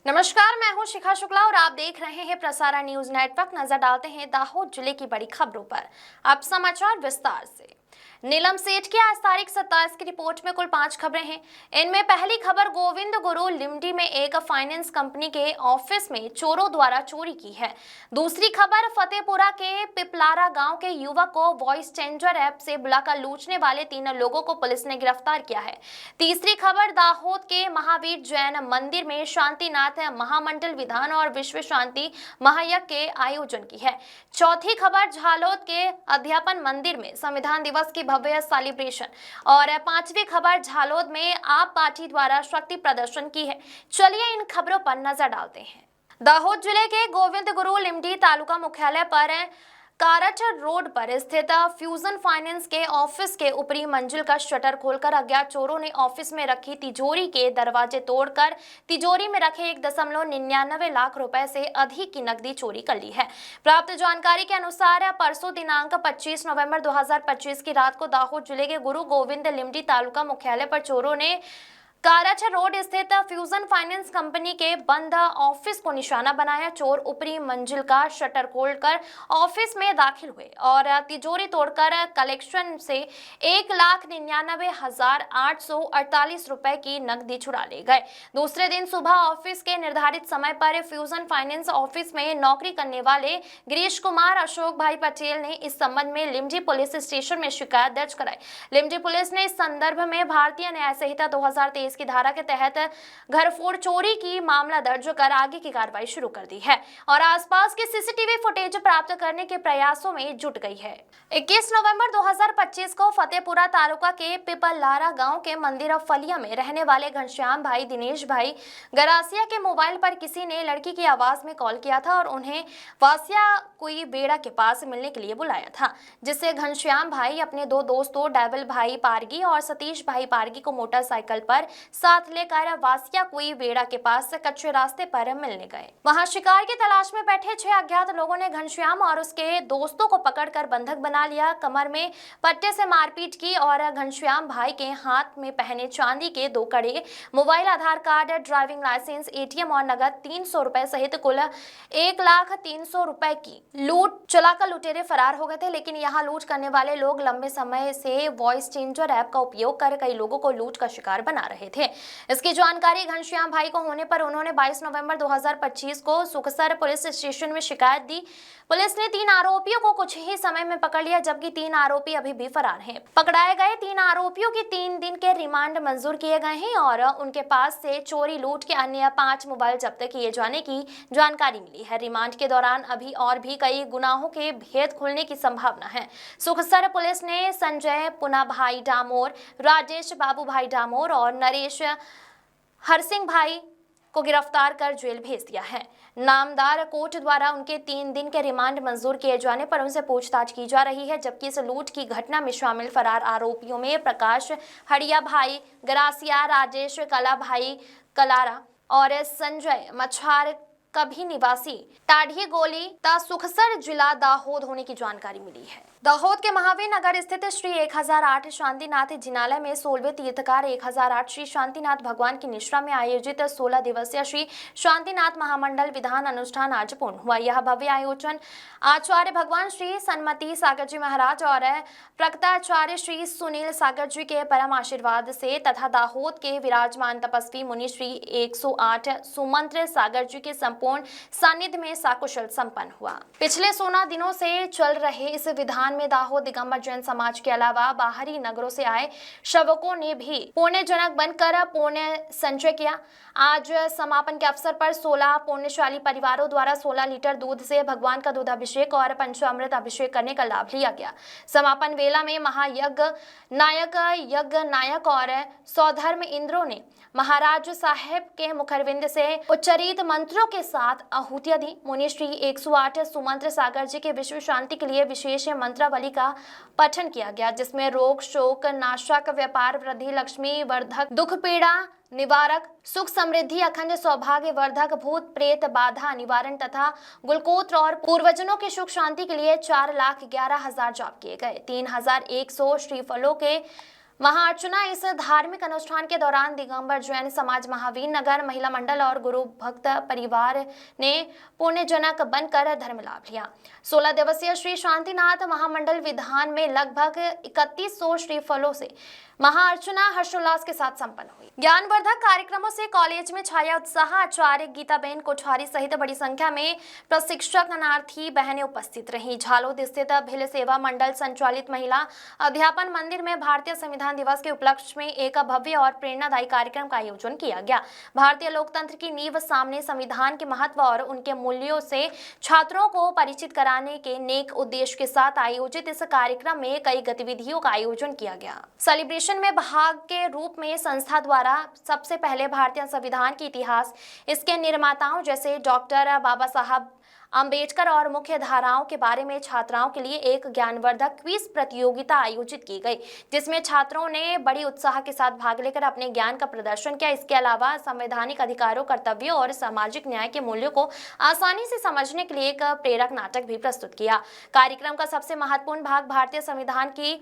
नमस्कार, मैं हूं शिखा शुक्ला और आप देख रहे हैं प्रसारण न्यूज नेटवर्क। नजर डालते हैं दाहोद जिले की बड़ी खबरों पर। अब समाचार विस्तार से। नीलम सेठ की आज तारीख 27 की रिपोर्ट में कुल 5 खबरें हैं। इनमें पहली खबर गोविंद गुरु लिमडी में एक फाइनेंस कंपनी के ऑफिस में चोरों द्वारा चोरी की है। दूसरी खबर फतेहपुरा के पिपलारा गांव के युवक को वॉइस चेंजर ऐप से बुलाकर लूटने वाले 3 लोगों को पुलिस ने गिरफ्तार किया है। तीसरी खबर दाहोद के महावीर जैन मंदिर में शांतिनाथ महामंडल विधान और विश्व शांति महायज्ञ के आयोजन की है। चौथी खबर झालोद के अध्यापन मंदिर में संविधान दिवस की भव्य सेलिब्रेशन और पांचवी खबर झालोद में आप पार्टी द्वारा शक्ति प्रदर्शन की है। चलिए इन खबरों पर नजर डालते हैं। दाहोद जिले के गोविंद गुरु लिमडी तालुका मुख्यालय पर कारठ रोड पर स्थित फ्यूजन फाइनेंस के ऑफिस के ऊपरी मंजिल का शटर खोलकर अज्ञात चोरों ने ऑफिस में रखी तिजोरी के दरवाजे तोड़कर तिजोरी में रखे 1.99 लाख रुपए से अधिक की नकदी चोरी कर ली है। प्राप्त जानकारी के अनुसार परसों दिनांक 25 नवंबर 2025 की रात को दाहोद जिले के गुरु गोविंद लिमडी तालुका मुख्यालय पर चोरों ने कारठ रोड स्थित फ्यूजन फाइनेंस कंपनी के बंद ऑफिस को निशाना बनाया। चोर ऊपरी मंजिल का शटर खोलकर ऑफिस में दाखिल हुए और तिजोरी तोड़कर कलेक्शन से 1,99,848 रुपए की नकदी चुरा ले गए। दूसरे दिन सुबह ऑफिस के निर्धारित समय पर फ्यूजन फाइनेंस ऑफिस में नौकरी करने वाले गिरीश कुमार अशोक भाई पटेल ने इस संबंध में लिमडी पुलिस स्टेशन में शिकायत दर्ज कराई। लिमडी पुलिस ने इस संदर्भ में भारतीय न्याय संहिता 2023 की धारा के तहत घरफोड़ चोरी की मामला दर्ज कर आगे की कार्रवाई शुरू कर दी है और आसपास के सीसीटीवी फुटेज प्राप्त करने के प्रयासों में जुट गई है। 21 नवंबर 2025 को फतेहपुरा तालुका के पिपलारा गांव के मंदिर फलिया में रहने वाले घनश्याम भाई दिनेश भाई गरासिया के मोबाइल पर किसी ने लड़की की आवाज में कॉल किया था और उन्हें वासिया कोई बेड़ा के पास मिलने के लिए बुलाया था, जिससे घनश्याम भाई अपने 2 दोस्तों डेविल भाई पारगी और सतीश भाई पारगी को मोटरसाइकिल पर साथ लेकर वासिया कुई बेड़ा के पास कच्चे रास्ते पर मिलने गए। वहां शिकार की तलाश में बैठे 6 अज्ञात लोगों ने घनश्याम और उसके दोस्तों को पकड़कर बंधक बना लिया, कमर में पट्टे से मारपीट की और घनश्याम भाई के हाथ में पहने चांदी के 2 कड़े, मोबाइल, आधार कार्ड, ड्राइविंग लाइसेंस, एटीएम और नगद 300 रुपए सहित कुल 1,03,000 रुपए की लूट चलाकर लुटेरे फरार हो गए थे। लेकिन यहाँ लूट करने वाले लोग लंबे समय से वॉइस चेंजर ऐप का उपयोग कर कई लोगों को लूट का शिकार बना रहे थे। इसकी जानकारी घनश्याम भाई को होने पर उन्होंने 22 नवंबर 2025 को सुखसर पुलिस स्टेशन में शिकायत दी। पुलिस ने 3 आरोपियों को कुछ ही समय में पकड़ लिया, जबकि 3 आरोपी अभी भी फरार हैं। पकड़ाए गए 3 आरोपियों की 3 दिन के रिमांड मंजूर किए गए हैं और उनके पास से चोरी लूट के अन्य 5 मोबाइल जब्त किए जाने की जानकारी मिली है। रिमांड के दौरान अभी और भी कई गुनाहों के भेद खुलने की संभावना है। सुखसर पुलिस ने संजय पुना भाई डामोर, राजेश बाबू भाई डामोर और नरेश हरसिंह भाई को गिरफ्तार कर जेल भेज दिया है। नामदार कोर्ट द्वारा उनके 3 दिन के रिमांड मंजूर किए जाने पर उनसे पूछताछ की जा रही है, जबकि इस लूट की घटना में शामिल फरार आरोपियों में प्रकाश हड़िया भाई गरासिया, राजेश कला भाई कलारा और संजय मछार कभी निवासी टाढ़ी गोली ता सुखसर जिला दाहोद होने की जानकारी मिली है। दाहोद के महावीर नगर स्थित श्री 1008 शांतिनाथ जिनालय में 16वें तीर्थकार 1008 श्री शांतिनाथ भगवान की निष्ठा में आयोजित 16 दिवसीय श्री शांतिनाथ महामंडल विधान अनुष्ठान आज पूर्ण हुआ। यह भव्य आयोजन आचार्य भगवान श्री सन्मति सागर जी महाराज और प्रकटाचार्य श्री सुनील सागर जी के परम आशीर्वाद से तथा दाहोद के विराजमान तपस्वी मुनि श्री 108 सुमंत्र सागर जी के संपूर्ण सानिध्य में साकुशल संपन्न हुआ। पिछले 16 दिनों से चल रहे इस विधान में दाहोद दिगंबर जैन समाज के अलावा बाहरी नगरों से आए श्रवकों ने भी पुण्यजनक बनकर पुण्य संचय किया। आज समापन के अवसर पर 16 पुण्यशाली परिवारों द्वारा 16 लीटर दूध से भगवान का दूधाभिषेक और पंचामृत अभिषेक करने का लाभ लिया गया। समापन वेला में महायज्ञ नायक, यज्ञ नायक और सौधर्म इंद्रों ने महाराज साहेब के मुखरविंद से उच्चरित मंत्रों के साथ आहुतियां दी। मुनि श्री 108 सुमंत्र सागर जी के विश्व शांति के लिए विशेष मंत्रावली का पठन किया गया, जिसमें रोग शोक नाशक, व्यापार वृद्धि, लक्ष्मी वर्धक, दुख पीड़ा निवारक, सुख समृद्धि, अखंड सौभाग्य वर्धक, भूत प्रेत बाधा निवारण तथा गुलकोत्र और पूर्वजनों के सुख शांति के लिए 4,11,000 जाप किए गए। 3,100 श्रीफलों के महाअर्चना इस धार्मिक अनुष्ठान के दौरान दिगंबर जैन समाज महावीर नगर महिला मंडल और गुरु भक्त परिवार ने पुण्यजनक बनकर धर्म लाभ लिया। 16 दिवसीय श्री शांतिनाथ महामंडल विधान में लगभग 3100 श्रीफलों से महाअर्चना हर्षोल्लास के साथ संपन्न हुई। ज्ञानवर्धक कार्यक्रमों से कॉलेज में छाया उत्साह। आचार्य गीताबेन कोठारी सहित बड़ी संख्या में प्रशिक्षक अनार्थी बहनें उपस्थित रहीं। झालोद स्थित भिल सेवा मंडल संचालित महिला अध्यापन मंदिर में भारतीय संविधान दिवस के उपलक्ष्य में एक भव्य और प्रेरणादायी कार्यक्रम का आयोजन किया गया। भारतीय लोकतंत्र की नींव सामने संविधान के महत्व और उनके मूल्यों से छात्रों को परिचित कराने के नेक उद्देश्य के साथ आयोजित इस कार्यक्रम में कई गतिविधियों का आयोजन किया गया। सेलिब्रेशन में भाग के रूप में संस्था द्वारा सबसे पहले भारतीय संविधान के इतिहास, इसके निर्माताओं जैसे डॉक्टर बाबा साहब अंबेडकर और मुख्य धाराओं के बारे में छात्राओं के लिए एक ज्ञानवर्धक क्विज प्रतियोगिता आयोजित की गई, जिसमें छात्रों ने बड़ी उत्साह के साथ भाग लेकर अपने ज्ञान का प्रदर्शन किया। इसके अलावा संवैधानिक अधिकारों, कर्तव्यों और सामाजिक न्याय के मूल्यों को आसानी से समझने के लिए एक प्रेरक नाटक भी प्रस्तुत किया। कार्यक्रम का सबसे महत्वपूर्ण भाग भारतीय संविधान की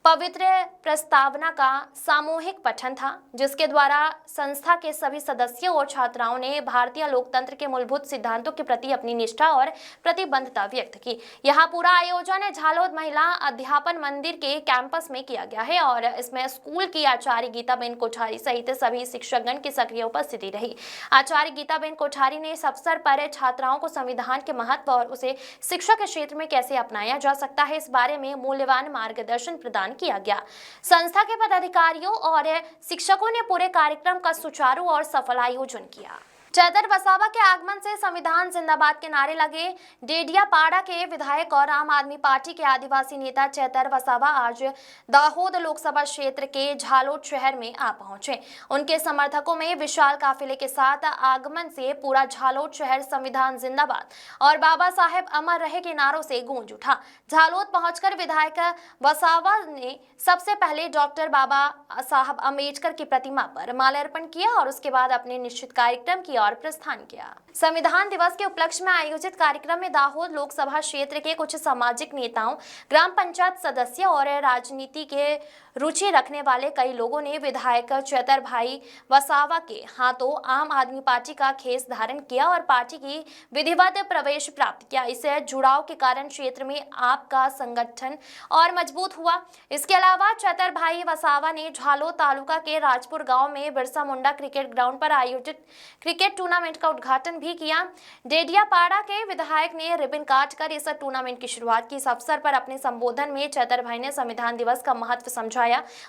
पवित्र प्रस्तावना का सामूहिक पठन था, जिसके द्वारा संस्था के सभी सदस्यों और छात्राओं ने भारतीय लोकतंत्र के मूलभूत सिद्धांतों के प्रति अपनी निष्ठा और प्रतिबद्धता व्यक्त की। यहाँ पूरा आयोजन झालोद महिला अध्यापन मंदिर के कैंपस में किया गया है और इसमें स्कूल की आचार्य गीताबेन कोठारी सहित सभी शिक्षकगण की सक्रिय उपस्थिति रही। आचार्य गीताबेन कोठारी ने इस अवसर पर छात्राओं को संविधान के महत्व और उसे शिक्षा के क्षेत्र में कैसे अपनाया जा सकता है, इस बारे में मूल्यवान मार्गदर्शन प्रदान किया गया। संस्था के पदाधिकारियों और शिक्षकों ने पूरे कार्यक्रम का सुचारू और सफल आयोजन किया। चैतर वसावा के आगमन से संविधान जिंदाबाद के नारे लगे। डेडियापाड़ा के विधायक और आम आदमी पार्टी के आदिवासी नेता चैतर वसावा आज दाहोद लोकसभा क्षेत्र के झालोद शहर में आ पहुंचे। उनके समर्थकों में विशाल काफिले के साथ आगमन से पूरा झालोद शहर संविधान जिंदाबाद और बाबा साहेब अमर रहे के नारों से गूंज उठा। झालोद पहुंचकर विधायक वसावा ने सबसे पहले डॉक्टर बाबा साहब अम्बेडकर की प्रतिमा पर माल्यार्पण किया और उसके बाद अपने निश्चित कार्यक्रम की और प्रस्थान किया। संविधान दिवस के उपलक्ष्य में आयोजित कार्यक्रम में दाहोद लोकसभा क्षेत्र के कुछ सामाजिक नेताओं, ग्राम पंचायत सदस्य और राजनीति के रुचि रखने वाले कई लोगों ने विधायक चैतर भाई वसावा के हाथों आम आदमी पार्टी का खेस धारण किया और पार्टी की विधिवत प्रवेश प्राप्त किया। इससे जुड़ाव के कारण क्षेत्र में आपका संगठन और मजबूत हुआ। इसके अलावा चैतर भाई वसावा ने झालोद तालुका के राजपुर गांव में बिरसा मुंडा क्रिकेट ग्राउंड पर आयोजित क्रिकेट टूर्नामेंट का उद्घाटन भी किया। डेडियापाड़ा के विधायक ने रिबन काटकर इस टूर्नामेंट की शुरुआत की। इस अवसर पर अपने संबोधन में चैतर भाई ने संविधान दिवस का महत्व समझाया।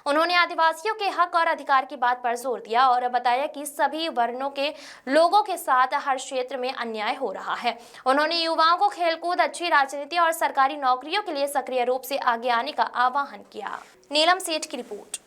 उन्होंने आदिवासियों के हक और अधिकार की बात पर जोर दिया और बताया कि सभी वर्णों के लोगों के साथ हर क्षेत्र में अन्याय हो रहा है। उन्होंने युवाओं को खेलकूद, अच्छी राजनीति और सरकारी नौकरियों के लिए सक्रिय रूप से आगे आने का आह्वान किया। नीलम सेठ की रिपोर्ट।